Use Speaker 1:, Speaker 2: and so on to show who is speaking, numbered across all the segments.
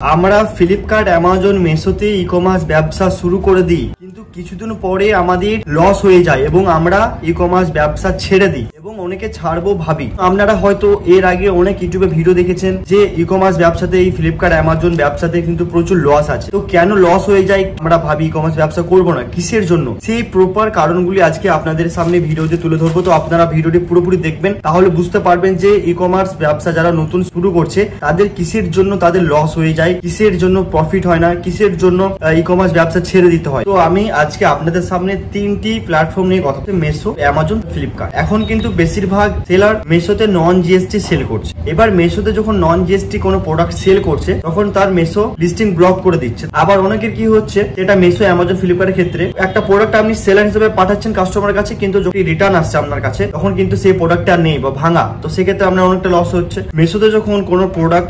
Speaker 1: আমরা Flipkart Amazon মেসোতে e commerce ব্যবসা শুরু করে দিই, কিন্তু কিছুদিন পরে আমাদের লস হয়ে যায় এবং আমরা ই কমার্স ব্যবসা ছেড়ে দিই এবং অনেকে ছাড়বো ভাবি। আপনারা হয়তো এর আগে অনেক ইউটিউবে ভিডিও দেখেছেন যে ই কমার্স ব্যবসাতে, এই ফ্লিপকার্ট অ্যামাজন ব্যবসাতে কিন্তু প্রচুর লস আছে। তো কেন লস হয়ে যায় আমরা ভাবি ই কমার্স ব্যবসা করবো না, কিসের জন্য? সেই প্রপার কারণগুলি আজকে আপনাদের সামনে ভিডিওতে তুলে ধরবো। তো আপনারা ভিডিওটি পুরোপুরি দেখবেন, তাহলে বুঝতে পারবেন যে ই কমার্স ব্যবসা যারা নতুন শুরু করছে তাদের কিসের জন্য তাদের লস হয়ে যায়, কিসের জন্য প্রফিট হয় না, কিসের জন্য ই কমার্স ব্যবসা ছেড়ে দিতে হয়। তো আমি আজকে আপনাদের সামনে তিনটি প্ল্যাটফর্ম নিয়ে কথা বলছি, মেসো, অ্যামাজন, ফ্লিপকার্ট। এখন কিন্তু বেশিরভাগ সেলার মেসোতে নন জিএসটি সেল করছে। এবার মেসোতে যখন নন জিএসটি কোনো প্রোডাক্ট সেল করছে তখন তার মেসো লিস্টিং ব্লক করে দিচ্ছে। আবার অনেকের কি হচ্ছে, এটা মেসো, অ্যামাজন, ফ্লিপকার্টের ক্ষেত্রে একটা প্রোডাক্ট আপনি সেলার হিসেবে পাঠাচ্ছেন কাস্টমারের কাছে, কিন্তু যখন রিটার্ন আসছে আপনার কাছে তখন কিন্তু সেই প্রোডাক্টটা নেই বা ভাঙা। তো সেক্ষেত্রে আপনার অনেকটা লস হচ্ছে। মেসোতে যখন কোনো প্রোডাক্ট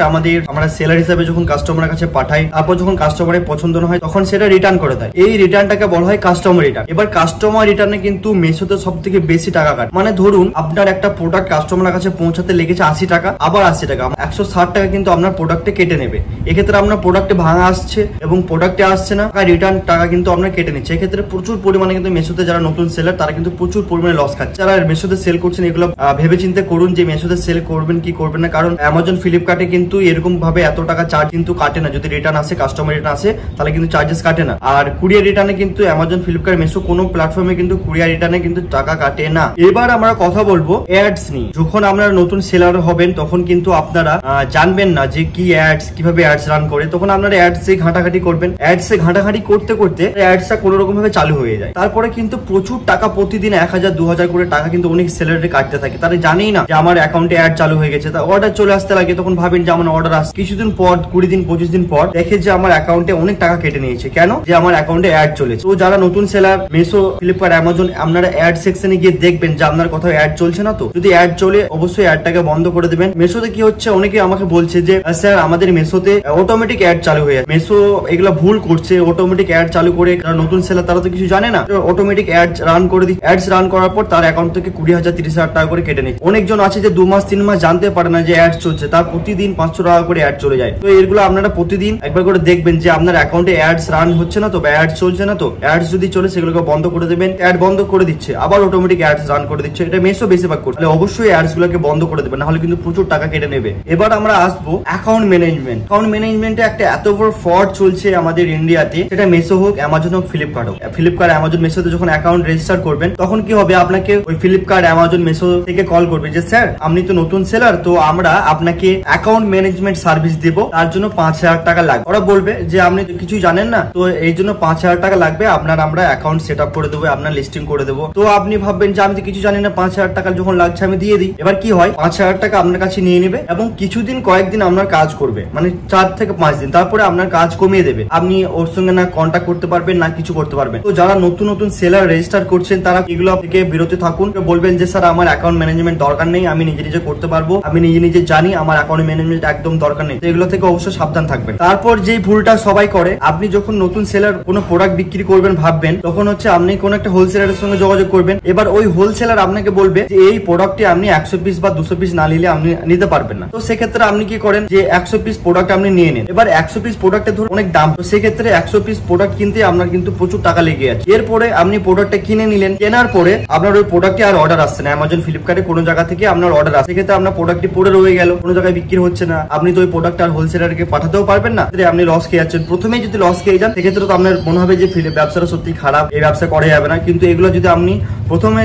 Speaker 1: আমরা সেলার হিসেবে যখন কাস্টমারের কাছে পাঠাই, তারপর যখন কাস্টমারের পছন্দ না হয় তখন সেটা রিটার্ন করে দেয়। এই রিটার্নটাকে বলা হয় কাস্টমার রিটার্ন। এবার কাস্টমার রিটার্নে কিন্তু মেসোতে সব থেকে বেশি টাকা কাটে। মানে ধরুন আপনার একটা প্রোডাক্ট কাস্টমারের কাছে পৌঁছাতে লেগেছে 80 টাকা, আবার 80 টাকা, 160 টাকা কিন্তু আপনার প্রোডাক্টে কেটে নেবে। এক্ষেত্রে আপনার প্রোডাক্টে ভাঙা আসছে এবং প্রোডাক্টে আসছে না, রিটার্ন টাকা কিন্তু আপনার কেটে নিচ্ছে। এক্ষেত্রে প্রচুর পরিমাণে কিন্তু মেসোতে যারা নতুন সেলার তারা কিন্তু প্রচুর পরিমাণে লস খাচ্ছে। যারা মেসোতে সেল করছেন এগুলো ভেবে চিন্তে করুন যে মেসোতে সেল করবেন কি করবেন না, কারণ অ্যামাজন, ফ্লিপকার্টে কিন্তু এরকম ভাবে এত টাকা চার্জ কিন্তু কাটে না। যদি রিটার্ন আসে, কাস্টমার রিটার্ন আসে, তাহলে কিন্তু চার্জেস কাটে না। আর কুরিয়ার রিটার্নে কিন্তু অ্যামাজন, ফ্লিপকার্ট, মেসো কোনো প্ল্যাটফর্মে কিন্তু কুরিয়ার রিটার্নে কিন্তু টাকা কাটে না। এবার আমরা কথা বলবো অ্যাডস নিয়ে। যখন আপনারা নতুন সেলার হবেন তখন কিন্তু আপনারা জানবেন না যে কি অ্যাডস, কিভাবে অ্যাডস রান করে। তখন আপনারা অ্যাডসে ঘাটাঘাটি করবেন। অ্যাডসে ঘাটাঘাটি করতে করতে অ্যাডসটা কোনো রকম ভাবে চালু হয়ে যায়। তারপরে কিন্তু প্রচুর টাকা, প্রতিদিন 1000, 2000 করে টাকা কিন্তু অনেক সেলারে কাটতে থাকে। তারা জানেই না যে আমার অ্যাকাউন্টে অ্যাড চালু হয়ে গেছে। তা অর্ডার চলে আসতে লাগে, তখন ভাবেন যে আমার অর্ডার আসছে। কিছুদিন পর, 20 দিন, 25 দিন পর দেখে যে আমার অ্যাকাউন্টে অনেক টাকা কেটে নিয়েছে। কেন? যে আমার অ্যাকাউন্টে অ্যাড চলেছে। তো যারা নতুন সেলার মেসো, ফ্লিপকার্ট, অ্যামাজন, আপনারা অ্যাড সেকশনে গিয়ে দেখবেন যে আপনার কোথাও অ্যাড চলছে না। তো যদি অ্যাড চলে অবশ্যই অ্যাডটাকে বন্ধ করে দেবেন। মেসোতে কি হচ্ছে, অনেকে আমাকে বলছে যে স্যার আমাদের মেসোতে অটোমেটিক অ্যাড চালু হয়ে যায়। মেসো এগুলো ভুল করছে, অটোমেটিক অ্যাড চালু করে। যারা নতুন সেলার তারা তো কিছু জানে না, অটোমেটিক অ্যাড রান করে দিচ্ছে। অ্যাডস রান করার পর তার অ্যাকাউন্ট থেকে 20,000, 30,000 টাকা করে কেটে নিচ্ছে। অনেকজন আছে যে 2 মাস 3 মাস জানতে পারে না যে অ্যাড চলছে, তার প্রতিদিন 500 টাকা করে অ্যাড চলে যায়। তো এগুলো আপনারা প্রতিদিন একবার করে দেখবেন যে আপনার অ্যাকাউন্টে অ্যাডস রান হচ্ছে না তো, বা অ্যাড চলছে না। তো অ্যাডস যদি চলে সেগুলোকে বন্ধ করে দেবেন। অ্যাড বন্ধ করে দিচ্ছে, আবার অটোমেটিক অ্যাডস রান করে দিচ্ছে। এটা মেসো বেশিরভাগ করছে। তাহলে অবশ্যই অ্যাডস গুলোকে বন্ধ করে দেবেন, নাহলে কিন্তু প্রচুর টাকা কেটে নেবে। এবার আমরা আসবো অ্যাকাউন্ট ম্যানেজমেন্ট। অ্যাকাউন্ট ম্যানেজমেন্টে একটা এত বড় ফ্রড চলছে আমাদের ইন্ডিয়াতে, সেটা মেসো হোক, অ্যামাজন হোক, ফ্লিপকার্ট হোক। ফ্লিপকার্ট, অ্যামাজন, মেসোতে যখন অ্যাকাউন্ট রেজিস্টার করবেন তখন কি হবে, আপনাকে ওই ফ্লিপকার্ট, অ্যামাজন, মেসো থেকে কল করবে যে স্যার আপনি তো নতুন সেলার, তো আমরা আপনাকে অ্যাকাউন্ট ম্যানেজমেন্ট সার্ভিস দেবো, তার জন্য 5000 টাকা লাগবে। ওরা বলবে যে আপনি তো কিছুই জানেন না, তো এই জন্য 5000 টাকা লাগবে, আপনার আমরা অ্যাকাউন্ট সেট আপ করে দেবো, আপনার লিস্টিং করে দেবো। তো আপনি ভাববেন যে আমি তো কিছু জানি না, 5000 টাকা যখন লাগছে আমি দিয়ে দিই। এবার কি হয়, 5000 টাকা আপনার কাছে নিয়ে নেবে এবং কিছুদিন, কয়েকদিন আপনার কাজ করবে, মানে 4 থেকে 5 দিন, তারপরে আপনার কাজ কমিয়ে দেবে। আপনি ওর সঙ্গে না কন্ট্যাক্ট করতে পারবেন না কিছু করতে পারবেন। তো যারা নতুন নতুন সেলার রেজিস্টার করছেন তারা এগুলো থেকে বিরত থাকুন। বলবেন যে স্যার আমার অ্যাকাউন্ট ম্যানেজমেন্ট দরকার নেই, আমি নিজে নিজে করতে পারবো, আমি নিজে নিজে জানি, আমার অ্যাকাউন্ট ম্যানেজমেন্ট একদম দরকার নেই। এগুলো থেকে অবশ্যই সাবধান থাকবেন। তারপর যে ভুলটা সবাই করে, আপনি যখন নতুন সেলার কোনো প্রোডাক্ট বিক্রি করবেন ভাববেন, তখন হচ্ছে আপনি কোন একটা হোলসেলারের সঙ্গে যোগাযোগ করবেন। এবার ওই হোলসেলার আপনাকে বলবে যে এই প্রোডাক্টটি আপনি 100 পিস বা 200 পিস না নিলে আপনি নিতে পারবেন না। তো সেক্ষেত্রে আপনি কি করেন যে 100 পিস প্রোডাক্ট আপনি নিয়ে নেন। এবার 100 পিস প্রোডাক্টের ধরুন অনেক দাম, তো সেক্ষেত্রে 100 পিস প্রোডাক্ট কিনতে আপনার কিন্তু প্রচুর টাকা লেগে আছে। এরপরে আপনি প্রোডাক্টটা কিনে নিলেন, কেনার পরে আপনার ওই প্রোডাক্টে আর অর্ডার আসছে না, অ্যামাজন, ফ্লিপকার্টে কোনো জায়গা থেকে আপনার অর্ডার আসছে। সেক্ষেত্রে আপনার প্রোডাক্টটি পড়ে রয়ে গেল, কোনো জায়গায় বিক্রি হচ্ছে না, আপনি তো ওই প্রোডাক্ট আর হোলসেলারকে পাঠাতেও পারবেন না, আপনি লস খেয়ে যাচ্ছেন। প্রথমেই যদি লস খেয়ে যান সেক্ষেত্রে তো আপনার মনে হবে যে ব্যবসাটা সত্যি খারাপ, এই ব্যবসা করা যাবে না। কিন্তু এগুলো যদি আপনি প্রথমে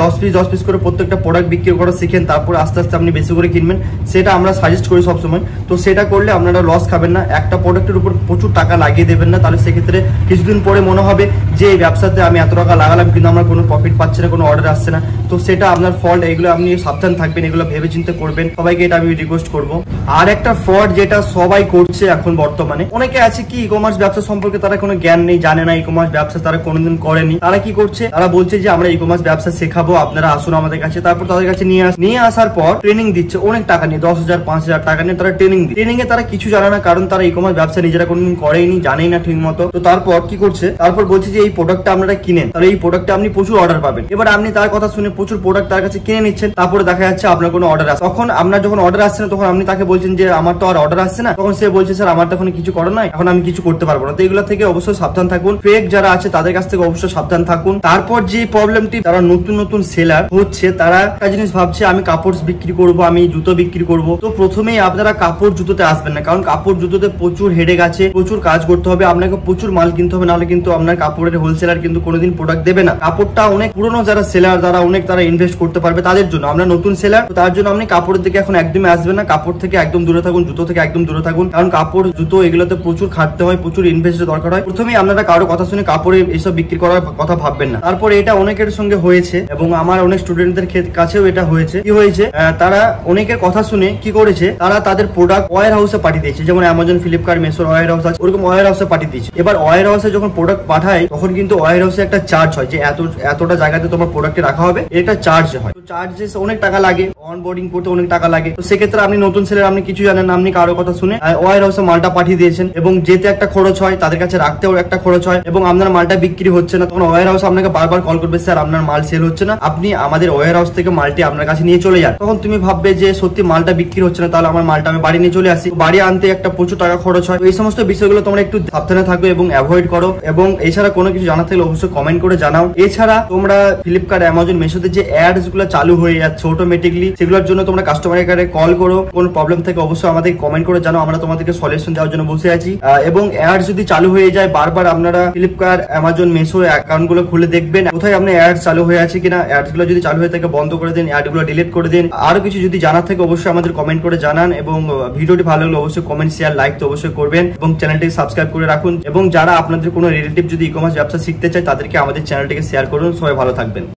Speaker 1: 10 পিস করে প্রত্যেকটা প্রোডাক্ট বিক্রি করা শিখেন, তারপর আস্তে আস্তে আপনি বেশি করে কিনবেন, সেটা আমরা সাজেস্ট করি সবসময়। তো সেটা করলে আপনারা লস খাবেন না, একটা প্রোডাক্টের উপর প্রচুর টাকা লাগিয়ে দেবেন না। তাহলে সেক্ষেত্রে কিছুদিন পরে মনে হবে যে এই ব্যবসাতে আমি এত টাকা লাগালাম কিন্তু আমার কোনো প্রফিট পাচ্ছে না, কোনো অর্ডার আসছে না। তো সেটা আপনার ফল্ট। এগুলো আপনি সাবধান থাকবেন, এগুলো ভেবে চিন্তে করবেন। সবাইকে এটা আমি রিকোয়েস্ট করবো। আর একটা ফ্রড যেটা সবাই করছে এখন বর্তমানে, অনেকে আছে কি ই কমার্স ব্যবসা সম্পর্কে তারা কোনো জ্ঞান নেই, জানে না, ই কমার্স ব্যবসা তারা কোনোদিন করেনি। তারা কি করছে, তারা বলছে যে আমরা ই কমার্স ব্যবসা শেখাবো, আপনারা আসুন আমাদের কাছে। তারপর তাদের কাছে নিয়ে আসার পর ট্রেনিং দিচ্ছে অনেক টাকা নিয়ে, 10,000 5,000 টাকা নিয়ে তারা ট্রেনিং দিচ্ছে। ট্রেনিং এ তারা কিছু জানে না, কারণ তারা ই কমার্স ব্যবসা নিজেরা কোনোদিন করেনি, জানেই না ঠিক মতো। তো তারপর কি করছে, তারপর বলছে যে এই প্রোডাক্টটা আপনারা কিনেন, তাহলে এই প্রোডাক্টে আপনি প্রচুর অর্ডার পাবেন। এবার আপনি তার কথা শুনে প্রচুর প্রোডাক্ট তার কাছে কিনে নিচ্ছেন, তারপরে দেখা যাচ্ছে আপনার কোনো অর্ডার আসে। তখন আপনার যখন অর্ডার আসছে না, তখন আপনি তাকে বলছেন যে আমার তো আর অর্ডার আসছে না। তখন সে বলছে স্যার আমার তো এখন কিছু করার নাই, এখন আমি কিছু করতে পারবো না। তো এগুলো থেকে অবশ্যই সাবধান থাকুন, ফেক যারা আছে তাদের কাছ থেকে অবশ্যই সাবধান থাকুন। তারপর যে প্রবলেমটি, তারা নতুন সেলার হচ্ছে, তারা একটা জিনিস ভাবছে আমি কাপড় বিক্রি করব, আমি জুতো বিক্রি করব। তো প্রথমেই আপনারা কাপড় জুতোতে আসবেন না, কারণ কাপড় জুতোতে প্রচুর হেডেক আছে, প্রচুর কাজ করতে হবে, আপনাকে প্রচুর মাল কিনতে হবে, নাহলে কিন্তু আপনার কাপড়ের হোলসেলার কিন্তু কোনোদিন প্রোডাক্ট দেবে না। কাপড়টা অনেক পুরনো যারা সেলার, যারা অনেক তারা ইনভেস্ট করতে পারবে তাদের জন্য। আমরা নতুন সেলার, তো তার জন্য আপনি কাপড়ের দিকে এখন একদমই আসবেন না। কাপড় থেকে একদম দূরে থাকুন, জুতো থেকে একদম দূরে থাকুন, কারণ কাপড় জুতো এগুলোতে প্রচুর খাটতে হয়, প্রচুর ইনভেস্টের দরকার হয়। প্রথমেই আপনারা কারো কথা শুনে কাপড়ে এইসব বিক্রি করার কথা ভাববেন না। তারপরে এটা অনেকের সঙ্গে হয়েছে এবং আমার অনেক স্টুডেন্টদের কাছেও এটা হয়েছে। কি হয়েছে, তারা অনেকের কথা শুনে কি করেছে, তারা তাদের প্রোডাক্ট ওয়্যার হাউসে পাঠিয়ে দিয়েছে, যেমন অ্যামাজন, ফ্লিপকার্ট, মেসোর ওয়্যার হাউস আছে, ওরকম ওয়্যার হাউসে পাঠিয়ে দিয়েছে। এবার ওয়্যার হাউসে যখন প্রোডাক্ট পাঠায়, তখন কিন্তু ওয়্যার হাউসে একটা চার্জ হয় যে এতটা জায়গাতে তোমার প্রোডাক্টে রাখা হবে, এটা চার্জ হয়। তো চার্জেস অনেক টাকা লাগে, অনবোর্ডিং করতে অনেক টাকা লাগে। তো সেক্ষেত্রে আপনি নতুন সেলার, আপনি কিছু জানেন না, আপনি কারো কথা শুনে ওয়্যার হাউসে মালটা পাঠিয়ে দিয়েছেন এবং যেতে একটা খরচ হয়, তাদের কাছে রাখতেও একটা খরচ হয়, এবং আপনার মালটা বিক্রি হচ্ছে না। তখন ওয়্যার হাউস আপনাকে বারবার কল করবে, স্যার আপনার মাল সেল হচ্ছে না, আপনি আমাদের ওয়্যার হাউস থেকে মালটি আপনার কাছে নিয়ে চলে যান। তখন তুমি ভাববে যে সত্যি মালটা বিক্রি হচ্ছে না, তাহলে আমার মালটা আমি বাড়ি নিয়ে চলে আসি। বাড়ি আনতে একটা প্রচুর টাকা খরচ হয়। এই সমস্ত বিষয়গুলো তোমরা একটু সাবধানে থাকবে এবং অ্যাভয়েড করো। এবং এছাড়া কোনো কিছু জানার থাকলে অবশ্যই কমেন্ট করে জানাও। এছাড়া তোমরা ফ্লিপকার্ট, অ্যামাজন, মেসোতে যে অ্যাডস গুলো চালু হয়ে যাচ্ছে অটোমেটিকলি, সেগুলোর জন্য তোমরা কাস্টমার কেয়ারে কল করো। কোনো প্রবলেম থেকে অবশ্যই আমাদের কমেন্ট করে জানাও, আমরা তোমাদেরকে সলিউশন দেওয়ার জন্য বসে আছি। এবং অ্যাডস যদি চালু হয়ে যায়, বারবার আপনারা ফ্লিপকার্ট, অ্যামাজন, মেসো অ্যাকাউন্ট গুলো খুলে দেখবেন কোথায় আপনার অ্যাডস চালু হয়ে আছে কিনা। অ্যাডস গুলো যদি চালু হয়ে থাকে বন্ধ করে দিন, অ্যাড গুলো ডিলিট করে দিন। আরো কিছু যদি জানার থাকে অবশ্যই আমাদের কমেন্ট করে জানান, এবং ভিডিওটি ভালো লাগলে অবশ্যই কমেন্ট, শেয়ার, লাইক তো অবশ্যই করবেন, এবং চ্যানেলটিকে সাবস্ক্রাইব করে রাখুন। এবং যারা আপনাদের কোনো রিলেটিভ যদি ই কমার্স ব্যবসা শিখতে চায়, তাদেরকে আমাদের চ্যানেলটিকে শেয়ার করুন। সবাই ভালো থাকবেন।